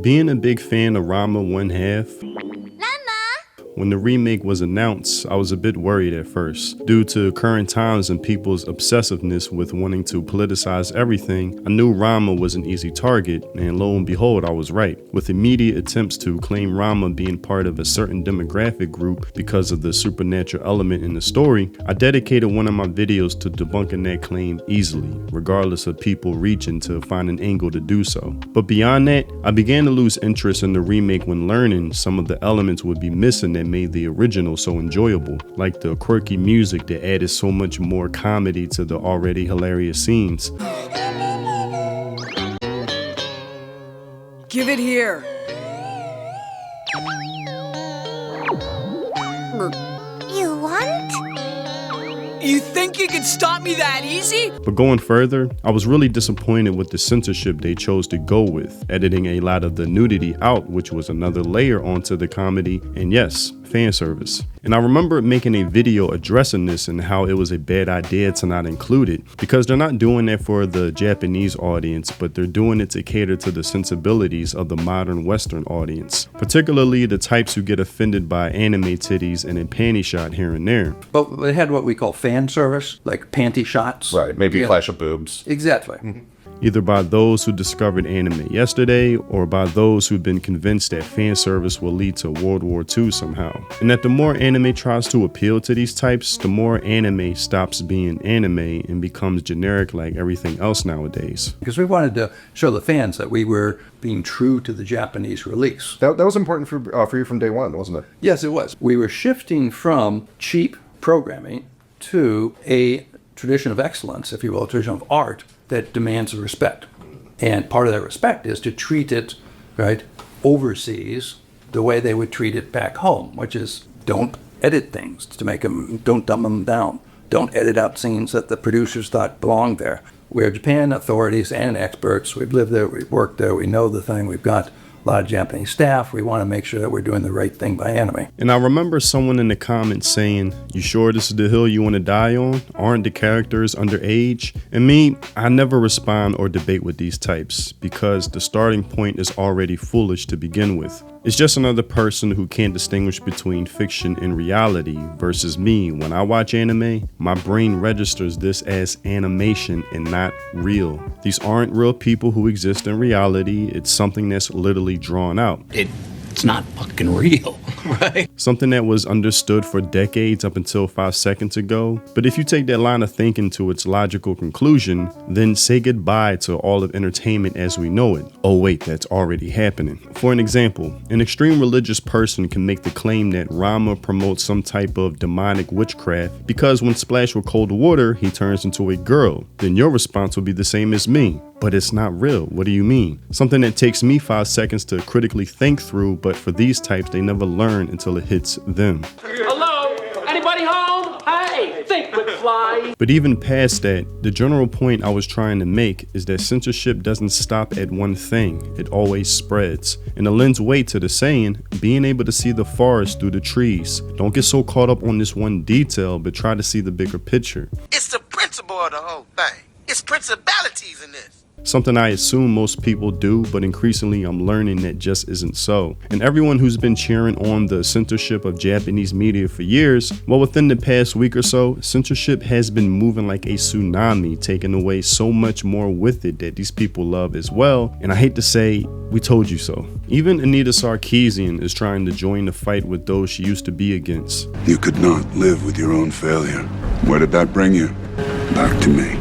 Being a big fan of Rama One Half, when the remake was announced, I was a bit worried at first. Due to current times and people's obsessiveness with wanting to politicize everything, I knew Rama was an easy target, and lo and behold, I was right. With immediate attempts to claim Rama being part of a certain demographic group because of the supernatural element in the story, I dedicated one of my videos to debunking that claim easily, regardless of people reaching to find an angle to do so. But beyond that, I began to lose interest in the remake when learning some of the elements would be missing that made the original so enjoyable, like the quirky music that added so much more comedy to the already hilarious scenes. Give it here. You want? You think you can stop me that easy? But going further, I was really disappointed with the censorship they chose to go with, editing a lot of the nudity out, which was another layer onto the comedy, and yes, fan service. And I remember making a video addressing this and how it was a bad idea to not include it, because they're not doing that for the Japanese audience, but they're doing it to cater to the sensibilities of the modern Western audience, particularly the types who get offended by anime titties and a panty shot here and there. But they had what we call fan service, like panty shots. Right, maybe a flash of boobs. Exactly. Either by those who discovered anime yesterday or by those who've been convinced that fan service will lead to World War II somehow. And that the more anime tries to appeal to these types, the more anime stops being anime and becomes generic like everything else nowadays. Because we wanted to show the fans that we were being true to the Japanese release. That was important for you from day one, wasn't it? Yes, it was. We were shifting from cheap programming to a tradition of excellence, if you will, a tradition of art that demands respect. And part of that respect is to treat it, right, overseas the way they would treat it back home, which is don't edit things to make them, don't dumb them down. Don't edit out scenes that the producers thought belonged there. We're Japan authorities and experts. We've lived there, we've worked there, we know the thing. We've got a lot of Japanese staff. We want to make sure that we're doing the right thing by anime. And I remember someone in the comments saying, "You sure this is the hill you want to die on? Aren't the characters underage?" And me, I never respond or debate with these types because the starting point is already foolish to begin with. It's just another person who can't distinguish between fiction and reality versus me. When I watch anime, my brain registers this as animation and not real. These aren't real people who exist in reality. It's something that's literally drawn out. It's not fucking real, right? Something that was understood for decades up until 5 seconds ago. But if you take that line of thinking to its logical conclusion, then say goodbye to all of entertainment as we know it. Oh wait, that's already happening. For an example, an extreme religious person can make the claim that Rama promotes some type of demonic witchcraft because when splashed with cold water, he turns into a girl. Then your response will be the same as me. But it's not real. What do you mean? Something that takes me 5 seconds to critically think through, but for these types, they never learn until it hits them. Hello? Anybody home? Hey, think McFly. But even past that, the general point I was trying to make is that censorship doesn't stop at one thing. It always spreads. And it lends weight to the saying, being able to see the forest through the trees. Don't get so caught up on this one detail, but try to see the bigger picture. It's the principle of the whole thing. It's principalities in this. Something I assume most people do, but increasingly I'm learning that just isn't so. And everyone who's been cheering on the censorship of Japanese media for years, well, within the past week or so, censorship has been moving like a tsunami, taking away so much more with it that these people love as well. And I hate to say, we told you so. Even Anita Sarkeesian is trying to join the fight with those she used to be against. You could not live with your own failure. Where did that bring you? Back to me.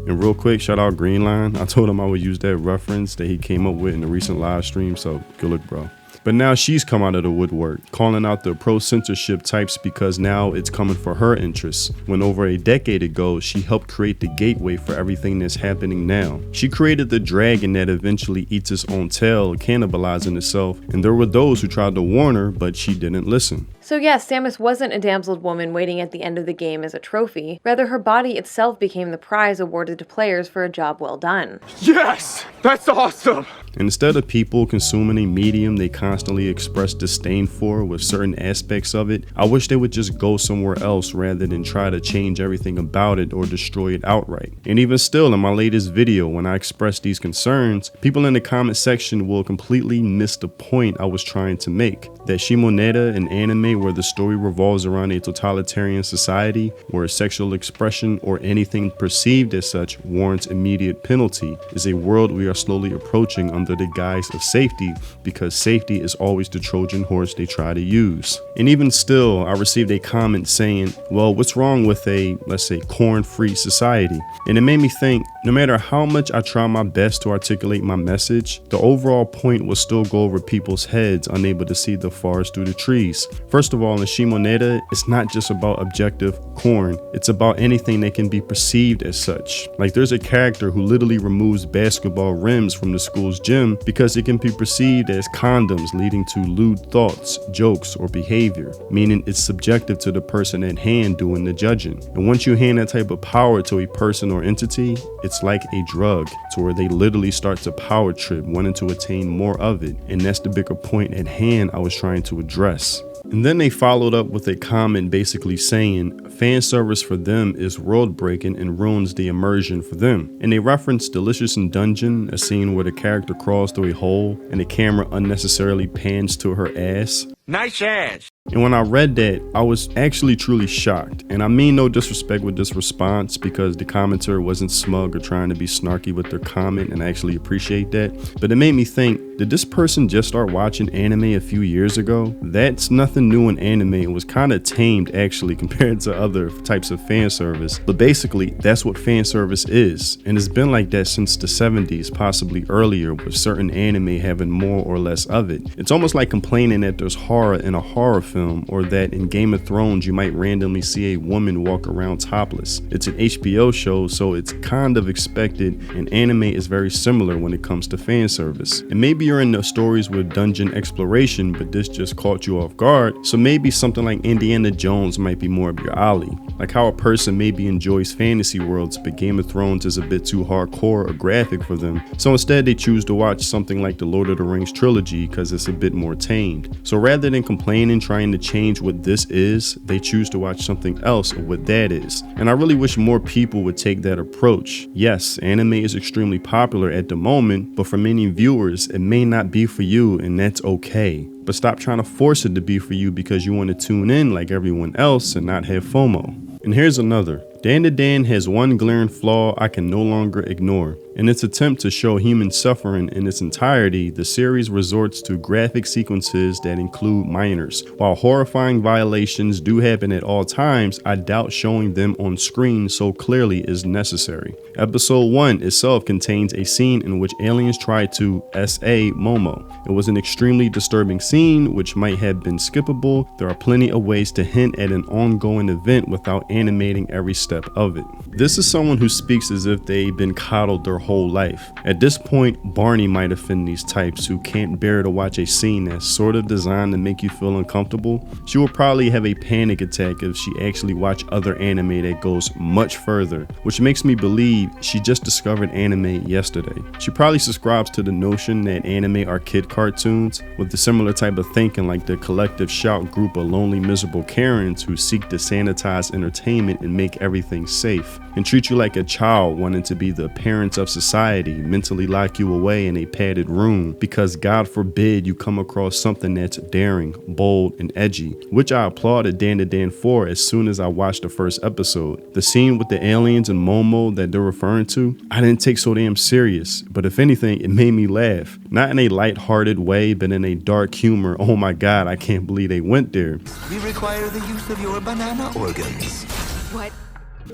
And real quick, shout out Greenline. I told him I would use that reference that he came up with in the recent live stream, so good luck, bro. But now she's come out of the woodwork, calling out the pro-censorship types because now it's coming for her interests, when over a decade ago, she helped create the gateway for everything that's happening now. She created the dragon that eventually eats its own tail, cannibalizing itself, and there were those who tried to warn her, but she didn't listen. So yes, Samus wasn't a damseled woman waiting at the end of the game as a trophy. Rather, her body itself became the prize awarded to players for a job well done. Yes! That's awesome! And instead of people consuming a medium they constantly express disdain for with certain aspects of it, I wish they would just go somewhere else rather than try to change everything about it or destroy it outright. And even still, in my latest video, when I express these concerns, people in the comment section will completely miss the point I was trying to make. That Shimonetta, an anime where the story revolves around a totalitarian society where sexual expression or anything perceived as such warrants immediate penalty, is a world we are slowly approaching under the guise of safety, because safety is always the Trojan horse they try to use. And even still, I received a comment saying, well, what's wrong with a, let's say, corn-free society? And it made me think, no matter how much I try my best to articulate my message, the overall point will still go over people's heads, unable to see the forest through the trees. First of all, in Shimonetta, it's not just about objective corn, it's about anything that can be perceived as such. Like, there's a character who literally removes basketball rims from the school's gym because it can be perceived as condoms, leading to lewd thoughts, jokes, or behavior, meaning it's subjective to the person at hand doing the judging. And once you hand that type of power to a person or entity, it's like a drug, to where they literally start to power trip, wanting to attain more of it. And that's the bigger point at hand I was trying to address. And then they followed up with a comment basically saying fan service for them is world breaking and ruins the immersion for them. And they referenced Delicious in Dungeon, a scene where the character crawls through a hole and the camera unnecessarily pans to her ass. Nice ass. And when I read that, I was actually truly shocked. And I mean no disrespect with this response, because the commenter wasn't smug or trying to be snarky with their comment, and I actually appreciate that. But it made me think, did this person just start watching anime a few years ago? That's nothing new in anime. It was kind of tamed actually compared to other types of fan service. But basically, that's what fan service is. And it's been like that since the 70s, possibly earlier, with certain anime having more or less of it. It's almost like complaining that there's horror in a horror film, or that in Game of Thrones you might randomly see a woman walk around topless. It's an HBO show, so it's kind of expected, and anime is very similar when it comes to fan service. And maybe you're into stories with dungeon exploration, but this just caught you off guard, so maybe something like Indiana Jones might be more of your alley. Like how a person maybe enjoys fantasy worlds, but Game of Thrones is a bit too hardcore or graphic for them, so instead they choose to watch something like the Lord of the Rings trilogy because it's a bit more tamed. So rather than complaining, trying to change what this is, they choose to watch something else of what that is. And I really wish more people would take that approach. Yes, anime is extremely popular at the moment, but for many viewers, it may not be for you, and that's okay. But stop trying to force it to be for you because you want to tune in like everyone else and not have FOMO. And here's another. Dan to Dan has one glaring flaw I can no longer ignore. In its attempt to show human suffering in its entirety, the series resorts to graphic sequences that include minors. While horrifying violations do happen at all times, I doubt showing them on screen so clearly is necessary. Episode 1 itself contains a scene in which aliens try to SA Momo. It was an extremely disturbing scene which might have been skippable. There are plenty of ways to hint at an ongoing event without animating every step of it. This is someone who speaks as if they've been coddled their whole life. At this point, Barney might offend these types who can't bear to watch a scene that's sort of designed to make you feel uncomfortable. She will probably have a panic attack if she actually watched other anime that goes much further, which makes me believe she just discovered anime yesterday. She probably subscribes to the notion that anime are kid cartoons, with the similar type of thinking like the collective shout group of lonely miserable Karens who seek to sanitize entertainment and make everything safe, and treat you like a child wanting to be the parents of society, mentally lock you away in a padded room because God forbid you come across something that's daring, bold, and edgy, which I applauded Dan to Dan for as soon as I watched the first episode. The scene with the aliens and Momo that they're referring to, I didn't take so damn serious, but if anything, it made me laugh. Not in a light-hearted way, but in a dark humor. Oh my God, I can't believe they went there. We require the use of your banana organs. What?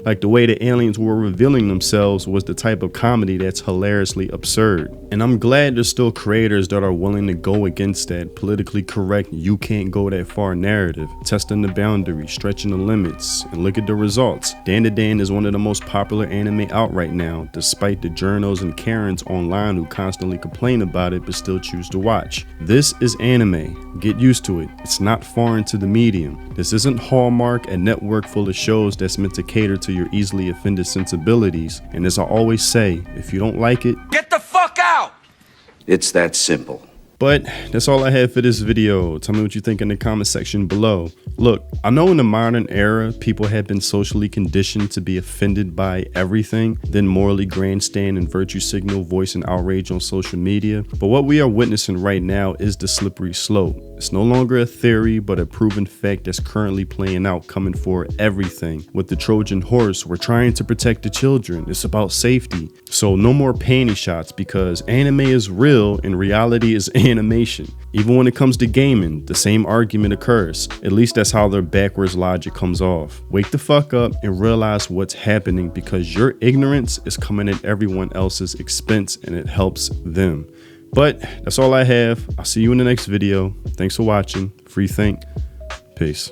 Like the way the aliens were revealing themselves was the type of comedy that's hilariously absurd. And I'm glad there's still creators that are willing to go against that politically correct, you can't go that far narrative, testing the boundaries, stretching the limits, and look at the results. Dan to Dan is one of the most popular anime out right now, despite the journos and Karens online who constantly complain about it but still choose to watch. This is anime. Get used to it. It's not foreign to the medium. This isn't Hallmark, a network full of shows that's meant to cater to your easily offended sensibilities. And as I always say, if you don't like it, Get the fuck out! It's that simple. But that's all I have for this video. Tell me what you think in the comment section below. Look, I know in the modern era, people have been socially conditioned to be offended by everything, then morally grandstand and virtue signal, voicing outrage on social media. But what we are witnessing right now is the slippery slope. It's no longer a theory, but a proven fact that's currently playing out, coming for everything. With the Trojan horse, we're trying to protect the children. It's about safety. So no more panty shots, because anime is real and reality is animation. Even when it comes to gaming, the same argument occurs. At least that's how their backwards logic comes off. Wake the fuck up and realize what's happening, because your ignorance is coming at everyone else's expense and it helps them. But that's all I have. I'll see you in the next video. Thanks for watching. Free think. Peace.